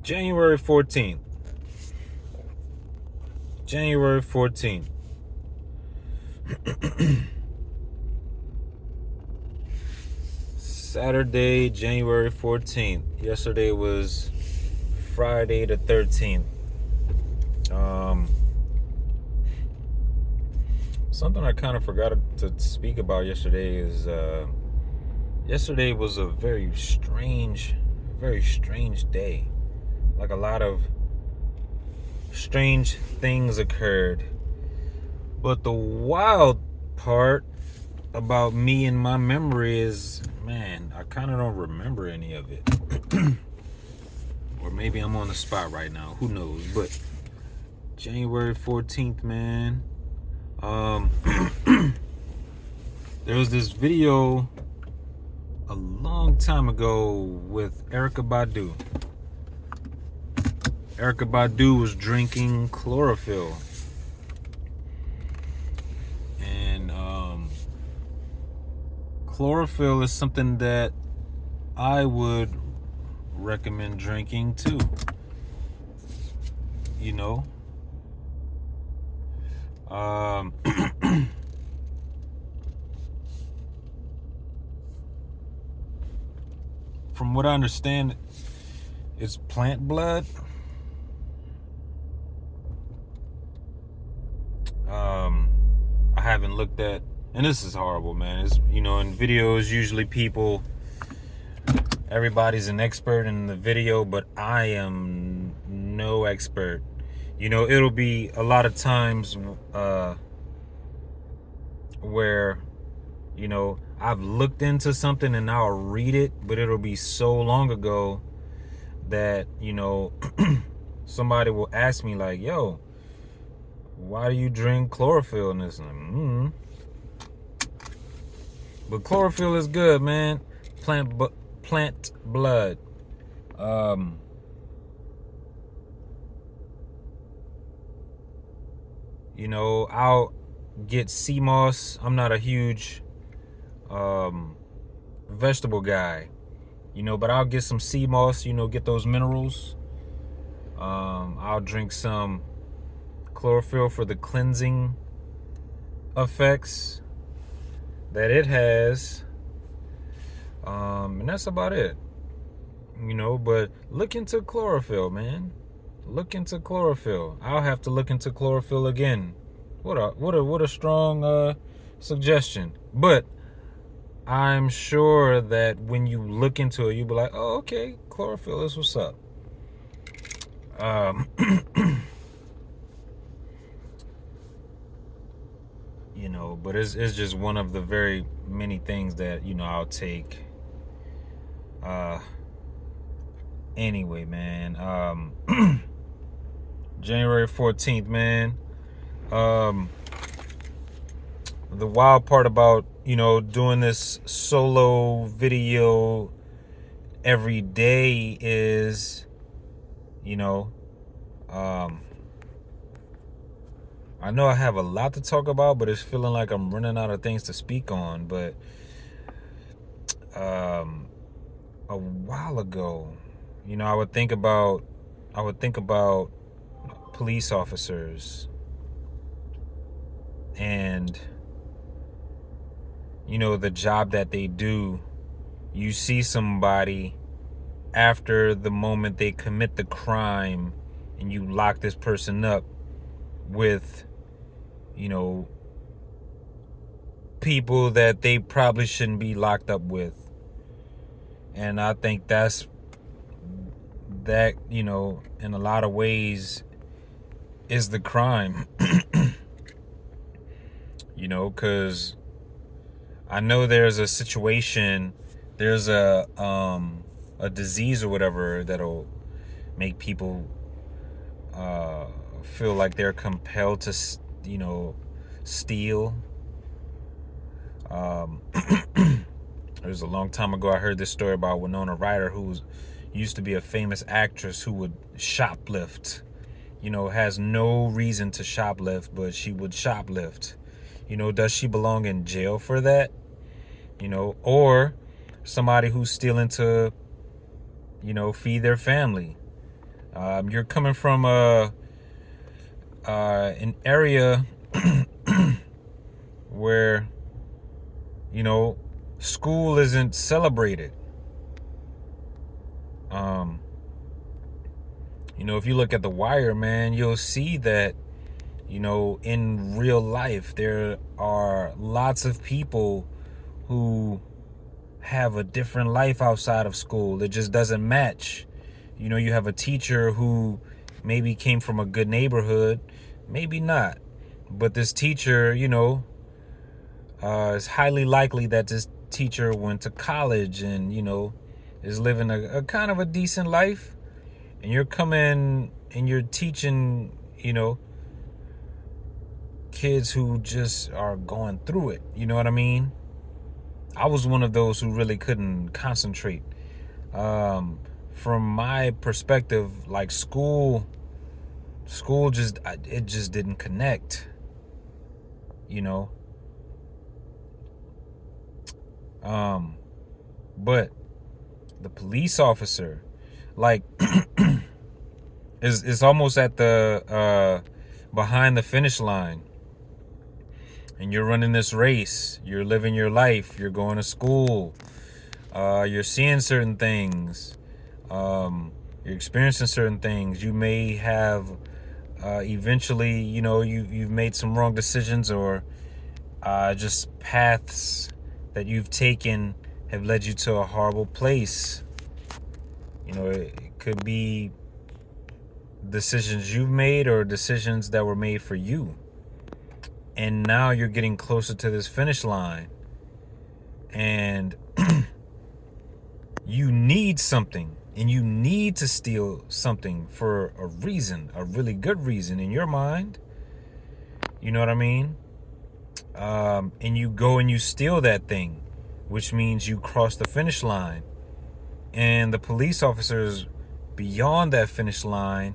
January 14th. January 14th. Saturday, January 14th. Yesterday was Friday the 13th. Something I kind of forgot to speak about yesterday is yesterday was a very strange day. Like a lot of strange things occurred. But the wild part about me and my memory is, man, I kind of don't remember any of it. Or maybe I'm on the spot right now. Who knows? But January 14th, man. There was this video a long time ago with Erykah Badu. Erykah Badu was drinking chlorophyll. And chlorophyll is something that I would recommend drinking too. You know? From what I understand, it's plant blood. I haven't looked at, and this is horrible, man. It's, in videos, usually everybody's an expert in the video, but I am no expert. It'll be a lot of times where, I've looked into something and I'll read it, but it'll be so long ago that, somebody will ask me like, yo, why do you drink chlorophyll? And it's like, But chlorophyll is good, man. Plant blood. I'll get sea moss. I'm not a huge vegetable guy, but I'll get some sea moss, get those minerals. I'll drink some chlorophyll for the cleansing effects that it has. And that's about it. But look into chlorophyll, man. Look into chlorophyll. I'll have to look into chlorophyll again. What a strong suggestion. But I'm sure that when you look into it, you'll be like, oh, okay, chlorophyll is what's up. But it's just one of the very many things that, I'll take. Anyway, man, January 14th, man. The wild part about, doing this solo video every day is, I know I have a lot to talk about, but it's feeling like I'm running out of things to speak on. But a while ago, I would think about police officers and the job that they do. You see somebody after the moment they commit the crime and you lock this person up with people that they probably shouldn't be locked up with. And I think that in a lot of ways is the crime. Because I know there's a situation, there's a disease or whatever that'll make people feel like they're compelled to, steal. It was a long time ago I heard this story about Winona Ryder, who used to be a famous actress who would shoplift. Has no reason to shoplift, but she would shoplift. Does she belong in jail for that? Or somebody who's stealing to, feed their family. You're coming from an area where, you know, school isn't celebrated. If you look at The Wire, man, you'll see that, in real life, there are lots of people who have a different life outside of school. It just doesn't match. You have a teacher who maybe came from a good neighborhood, maybe not. But this teacher, it's highly likely that this teacher went to college and, is living a kind of a decent life. And you're coming and you're teaching, kids who just are going through it. You know what I mean? I was one of those who really couldn't concentrate. From my perspective, like school it just didn't connect. But the police officer, like, is almost at the behind the finish line, and you're running this race. You're living your life. You're going to school. You're seeing certain things. You're experiencing certain things. You may have eventually, you've made some wrong decisions, or just paths that you've taken have led you to a horrible place. It could be decisions you've made or decisions that were made for you. And now you're getting closer to this finish line. And you need something. And you need to steal something for a reason, a really good reason in your mind. You know what I mean? And you go and you steal that thing, which means you cross the finish line. And the police officers beyond that finish line,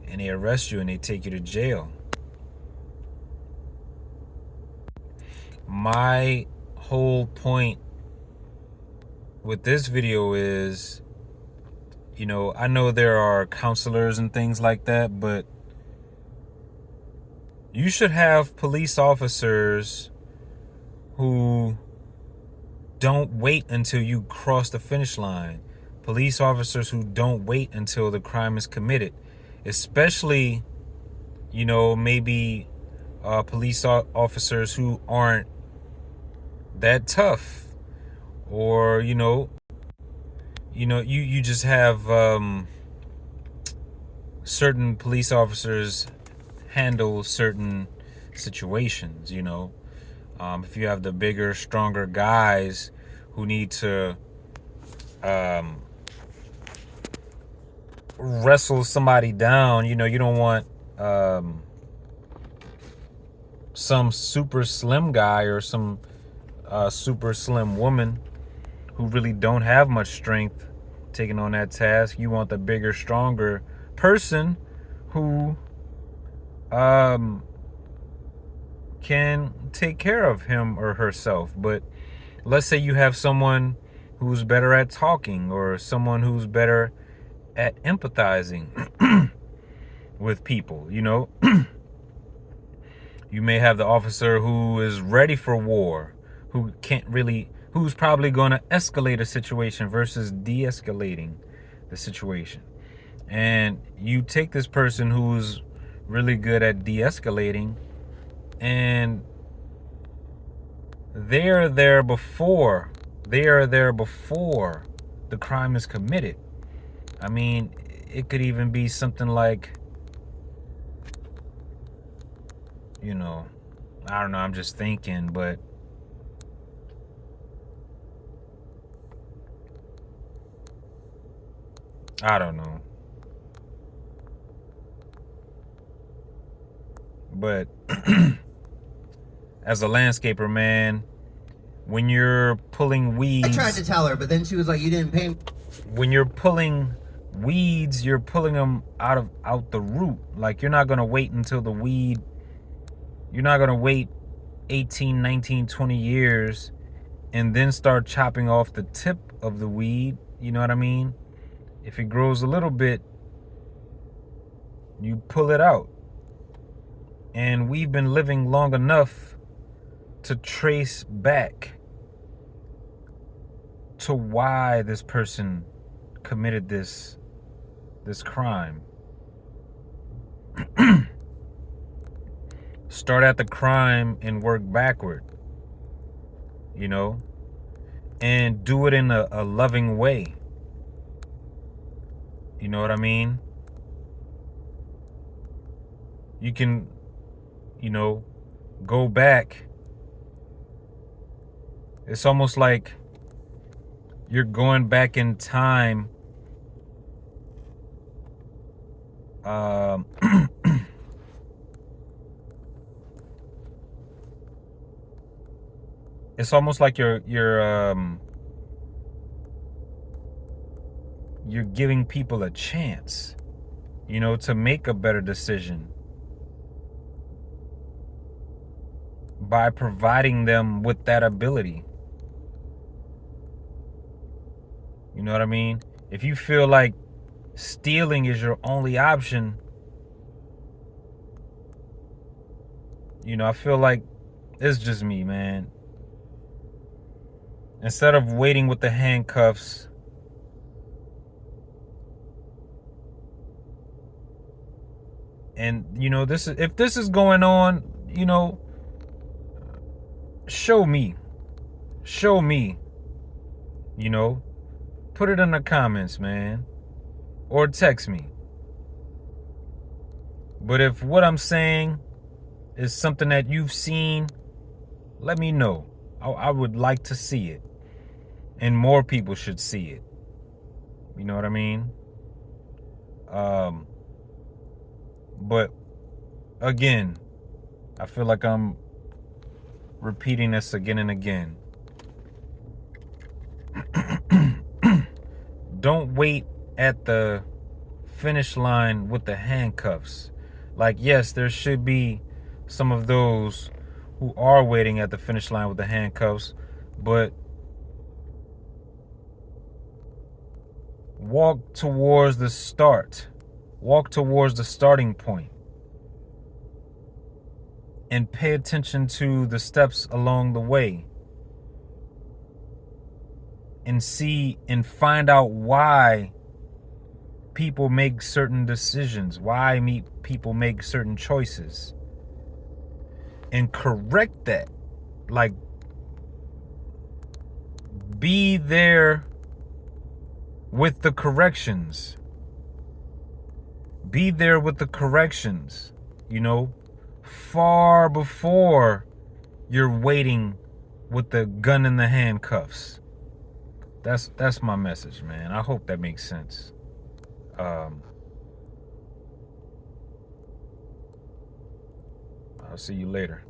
and they arrest you and they take you to jail. My whole point with this video is, I know there are counselors and things like that, but you should have police officers who don't wait until you cross the finish line. Police officers who don't wait until the crime is committed. Especially, maybe police officers who aren't that tough. Or, you just have certain police officers handle certain situations, if you have the bigger, stronger guys who need to wrestle somebody down, you don't want some super slim guy or some super slim woman who really don't have much strength taking on that task. You want the bigger, stronger person who can take care of him or herself. But let's say you have someone who's better at talking, or someone who's better at empathizing with people, You may have the officer who is ready for war, who's probably going to escalate a situation versus de-escalating the situation. And you take this person who's really good at de-escalating, and they are there before the crime is committed. I mean, it could even be something like, I don't know, I'm just thinking, but I don't know. But as a landscaper, man, when you're pulling weeds, I tried to tell her, but then she was like, "You didn't pay me." When you're pulling weeds, you're pulling them out the root. Like, you're not going to wait until the weed, you're not going to wait 18, 19, 20 years and then start chopping off the tip of the weed. You know what I mean? If it grows a little bit, You pull it out. And we've been living long enough to trace back to why this person committed this crime. Start at the crime and work backward, you know, and do it in a loving way. You know what I mean? You can, go back. It's almost like you're going back in time. It's almost like you're giving people a chance, to make a better decision by providing them with that ability. You know what I mean? If you feel like stealing is your only option, I feel like it's just me, man. Instead of waiting with the handcuffs, and if this is going on, show me, put it in the comments, man, or text me. But if what I'm saying is something that you've seen, let me know. I would like to see it, and more people should see it. You know what I mean? But again, I feel like I'm repeating this again and again. Don't wait at the finish line with the handcuffs. Like, yes, there should be some of those who are waiting at the finish line with the handcuffs, but walk towards the start. Walk towards the starting point. And pay attention to the steps along the way. And see and find out why people make certain decisions, why people make certain choices. And correct that. Like, be there with the corrections. Be there with the corrections, far before you're waiting with the gun in the handcuffs. That's my message, man. I hope that makes sense. I'll see you later.